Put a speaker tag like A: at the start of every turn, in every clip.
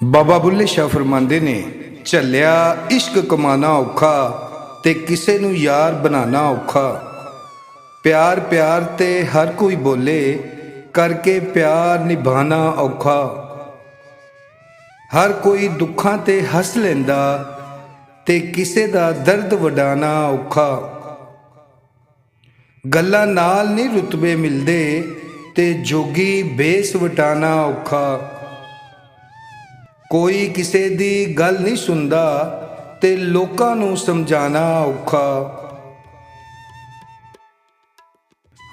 A: बाबा बुल्ले शाह फरमाते ने झल्लिया इश्क कमाना औखा ते किसे नू यार बनाना औखा। प्यार प्यार ते हर कोई बोले करके प्यार निभाना औखा। हर कोई दुखां ते हस लैंदा ते किसे दा दर्द वडाना औखा। गल्लां नाल नहीं रुतबे मिलदे ते जोगी बेस वटाना औखा। कोई किसे दी गल नहीं सुनदा ते लोकां नू समझाना औखा।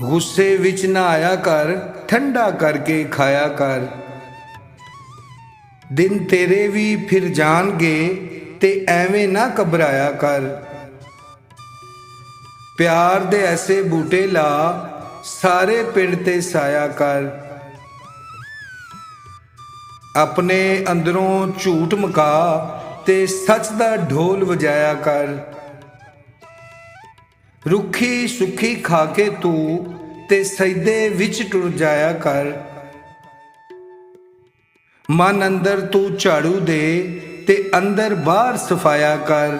A: गुस्से विच नहाया कर ठंडा करके खाया कर। दिन तेरे भी फिर जाणगे ते एवें ना घबराया कर। प्यार दे ऐसे बूटे ला सारे पिंड ते साया कर। अपने अंदरों झूठ मुका ते सच दा ढोल वजाया कर। रुखी सुखी खा के तू ते सजदे विच टुर जाया कर। मन अंदर तू झाड़ू दे ते अंदर बाहर सफाया कर।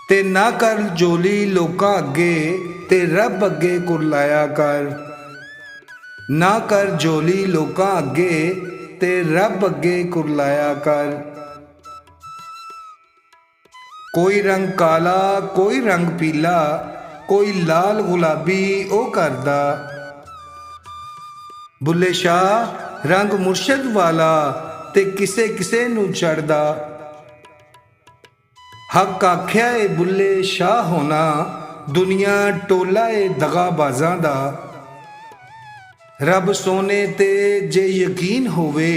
A: ते ना कर जोली लोकां अगे ते रब अगे कुरलाया कर। ना कर जोली लोकां अगे ते रब अगे कुरलाया कर। कोई रंग काला कोई रंग पीला कोई लाल गुलाबी ओ करदा। बुल्ले शाह रंग मुर्शद वाला ते किसे किसे नू चढ़दा। हक आख्या ए बुल्ले शाह होना दुनिया टोला ए दगाबाजां दा। रब सोने ते जे यकीन होवे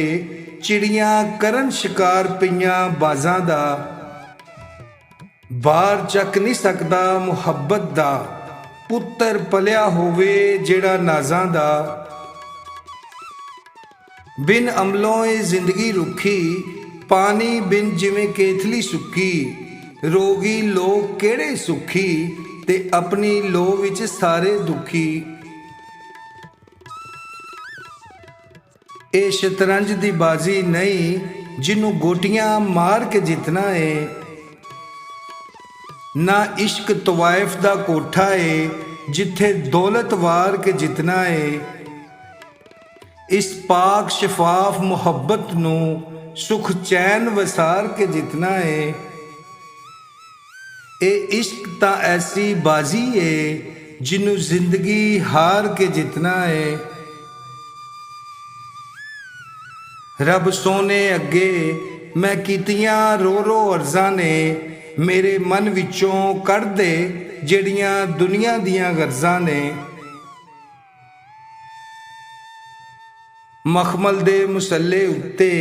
A: चिड़ियां करन शिकार पईयां बाजां दा। बाहर चक नहीं सकदा मुहब्बत दा पुत्तर पलिया होवे जेड़ा नाजां दा। बिन अमलों ए जिंदगी रुखी पानी बिन जिवें केतली सुक्की। रोगी लोग केड़े सुखी ते अपनी लो विच सारे दुखी। ए शतरंज दी बाजी नहीं जिन्नू गोटियां मार के जितना है। ना इश्क तवाइफ दा कोठा है जिथे दौलत वार के जितना है। इस पाक शफाफ मुहब्बत नू सुख चैन वसार के जितना है। ए इश्क ता ऐसी बाजी है जिन्नू जिंदगी हार के जितना है। रब सोने अगे मैं कीतियां रो रो अर्ज़ां ने मेरे मन विचों कढ़ दे जेड़ियां दुनिया दियां गर्ज़ां ने। मखमल दे मुसल्ले उत्ते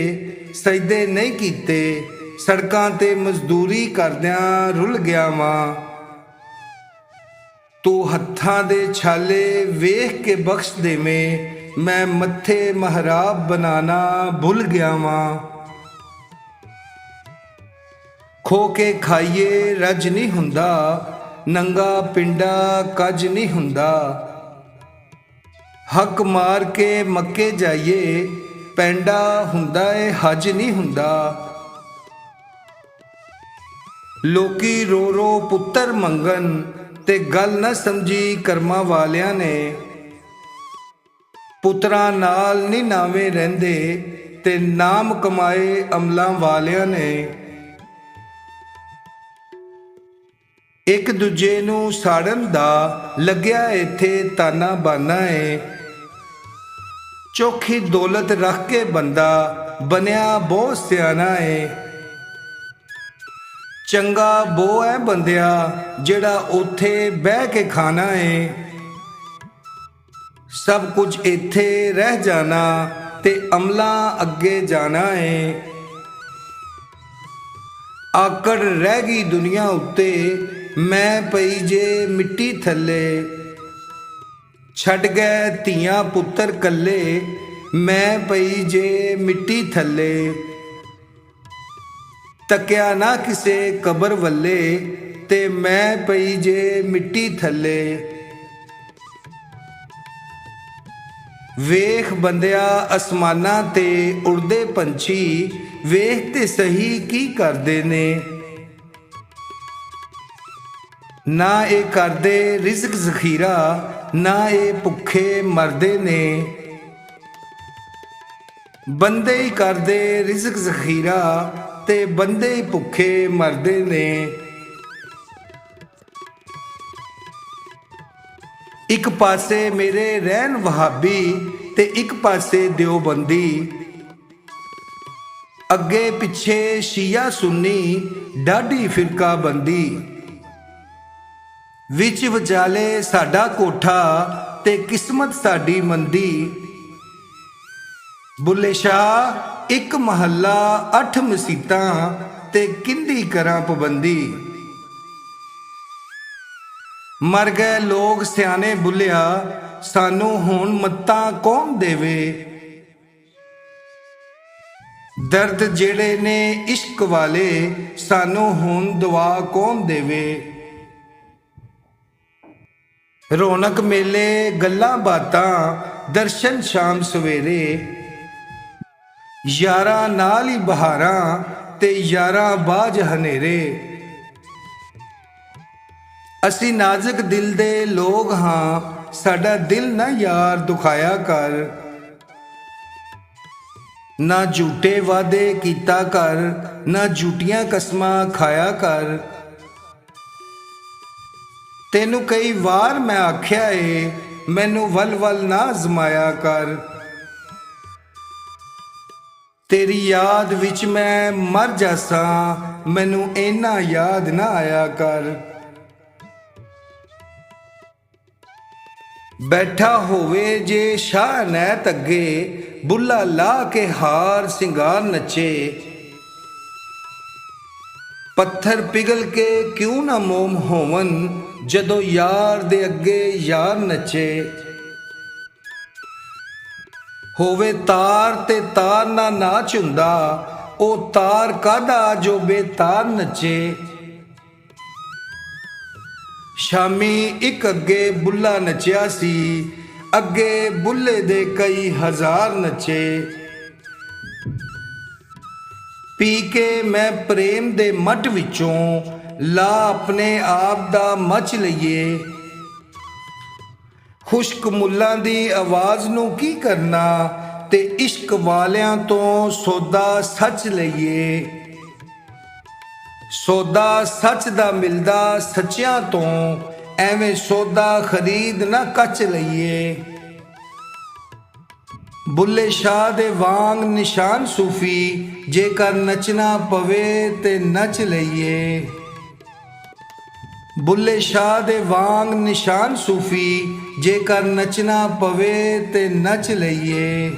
A: सजदे नहीं कीते सड़कां ते मजदूरी करदियां रुल गया वां। तू हत्थां दे छाले वेख के बख्श देवें मैं मत्थे महराब बनाना भुल गया वां। खो के खाइए रज नहीं हुंदा नंगा पिंडा कज नहीं हुंदा। हक मार के मक्के जाइए पैंडा हुंदा ए हज नहीं हुंदा। लोकी रो रो पुत्तर मंगन ते गल न समझी कर्मा वालियां ने। पुत्रां नाल नहीं नावें रहिंदे ते नाम कमाए अमलां वालियां ने। एक दूजे नू साड़न दा लग्या इत्थे ताना बाना है। चोखी दौलत रख के बंदा बनया बहुत सियाना है। चंगा बो है बंदिया जेड़ा उथे बह के खाना है। सब कुछ इत्थे रह जाना ते अमला अगे जाना है। आकड़ रह गई दुनिया उत्ते मैं पई जे मिट्टी थल्ले। छड़ गए धीआं पुत्तर कल्ले मैं पई जे मिट्टी थल्ले। तकिया ना किसे कबर वल्ले ते मैं पई जे मिट्टी थल्ले। ਵੇਖ ਬੰਦਿਆ ਅਸਮਾਨਾਂ ਤੇ ਉੜਦੇ ਪੰਛੀ, ਵੇਖ ਤੇ ਸਹੀ ਕੀ ਕਰਦੇ ਨੇ। ਨਾ ਇਹ ਕਰਦੇ ਰਿਜ਼ਕ ਜ਼ਖੀਰਾ, ਨਾ ਇਹ ਭੁੱਖੇ ਮਰਦੇ ਨੇ। ਬੰਦੇ ਹੀ ਕਰਦੇ ਰਿਜ਼ਕ ਜ਼ਖੀਰਾ ਤੇ ਬੰਦੇ ਹੀ ਭੁੱਖੇ ਮਰਦੇ ਨੇ। ਇੱਕ ਪਾਸੇ ਮੇਰੇ ਰਹਿਣ ਵਹਾਬੀ ਤੇ ਇੱਕ ਪਾਸੇ ਦਿਓਬੰਦੀ, ਅੱਗੇ ਪਿੱਛੇ ਸ਼ੀਆ ਸੁੰਨੀ ਡਾਢੀ ਫਿਰਕਾ ਬੰਦੀ। ਵਿੱਚ ਵਿਚਾਲੇ ਸਾਡਾ ਕੋਠਾ ਤੇ ਕਿਸਮਤ ਸਾਡੀ ਮੰਦੀ। ਬੁੱਲੇ ਸ਼ਾਹ ਇੱਕ ਮਹੱਲਾ 8 ਮਸੀਤਾਂ ਤੇ ਕਿੰਦੀ ਕਰਾਂ ਪਾਬੰਦੀ। ਮਰ ਗਏ ਲੋਕ ਸਿਆਣੇ ਬੁੱਲਿਆ, ਸਾਨੂੰ ਹੁਣ ਮੱਤਾਂ ਕੌਣ ਦੇਵੇ। ਦਰਦ ਜਿਹੜੇ ਨੇ ਇਸ਼ਕ ਵਾਲੇ, ਸਾਨੂੰ ਹੁਣ ਦੁਆ ਕੌਣ ਦੇਵੇ। ਰੌਣਕ ਮੇਲੇ ਗੱਲਾਂ ਬਾਤਾਂ, ਦਰਸ਼ਨ ਸ਼ਾਮ ਸਵੇਰੇ। ਯਾਰਾਂ ਨਾਲ ਹੀ ਬਹਾਰਾਂ ਤੇ ਯਾਰਾਂ ਬਾਝ ਹਨੇਰੇ। ਅਸੀਂ ਨਾਜ਼ੁਕ ਦਿਲ ਦੇ ਲੋਕ ਹਾਂ, ਸਾਡਾ ਦਿਲ ਨਾ ਯਾਰ ਦੁਖਾਇਆ ਕਰ। ਨਾ ਝੂਠੇ ਵਾਅਦੇ ਕੀਤਾ ਕਰ, ਨਾ ਝੂਠੀਆਂ ਕਸਮਾਂ ਖਾਇਆ ਕਰ। ਤੈਨੂੰ ਕਈ ਵਾਰ ਮੈਂ ਆਖਿਆ ਏ, ਮੈਨੂੰ ਵੱਲ ਨਾ ਅਜ਼ਮਾਇਆ ਕਰ। ਤੇਰੀ ਯਾਦ ਵਿੱਚ ਮੈਂ ਮਰ ਜਾਸਾਂ, ਮੈਨੂੰ ਇੰਨਾ ਯਾਦ ਨਾ ਆਇਆ ਕਰ। ਬੈਠਾ ਹੋਵੇ ਜੇ ਸ਼ਾਹ ਨੈਤ ਅੱਗੇ, ਬੁੱਲਾ ਲਾ ਕੇ ਹਾਰ ਸਿੰਗਾਰ ਨੱਚੇ। ਪੱਥਰ ਪਿਘਲ ਕੇ ਕਿਉਂ ਨਾ ਮੋਮ ਹੋਵਨ, ਜਦੋਂ ਯਾਰ ਦੇ ਅੱਗੇ ਯਾਰ ਨੱਚੇ। ਹੋਵੇ ਤਾਰ ਤੇ ਤਾਰ ਨਾ ਨਾਚ ਹੁੰਦਾ, ਉਹ ਤਾਰ ਕਾਹਦਾ ਜੋ ਬੇਤਾਰ ਨੱਚੇ। ਸ਼ਾਮੀ ਇੱਕ ਅੱਗੇ ਬੁੱਲਾ ਨੱਚਿਆ ਸੀ, ਅੱਗੇ ਬੁੱਲੇ ਦੇ ਕਈ ਹਜ਼ਾਰ ਨੱਚੇ। ਪੀ ਕੇ ਮੈਂ ਪ੍ਰੇਮ ਦੇ ਮੱਟ ਵਿੱਚੋਂ, ਲਾ ਆਪਣੇ ਆਪ ਦਾ ਮਚ ਲਈਏ। ਖੁਸ਼ਕ ਮੁੱਲਾਂ ਦੀ ਆਵਾਜ਼ ਨੂੰ ਕੀ ਕਰਨਾ, ਤੇ ਇਸ਼ਕ ਵਾਲਿਆਂ ਤੋਂ ਸੌਦਾ ਸੱਚ ਲਈਏ। ਸੌਦਾ ਸੱਚ ਦਾ ਮਿਲਦਾ ਸੱਚਿਆਂ ਤੋਂ, ਐਵੇਂ ਸੌਦਾ ਖਰੀਦ ਨਾ ਕੱਚ ਲਈਏ। ਬੁੱਲੇ ਸ਼ਾਹ ਦੇ ਵਾਂਗ ਨਿਸ਼ਾਨ ਸੂਫੀ, ਜੇਕਰ ਨੱਚਣਾ ਪਵੇ ਤੇ ਨੱਚ ਲਈਏ। ਬੁੱਲੇ ਸ਼ਾਹ ਦੇ ਵਾਂਗ ਨਿਸ਼ਾਨ ਸੂਫੀ, ਜੇਕਰ ਨੱਚਣਾ ਪਵੇ ਤੇ ਨੱਚ ਲਈਏ।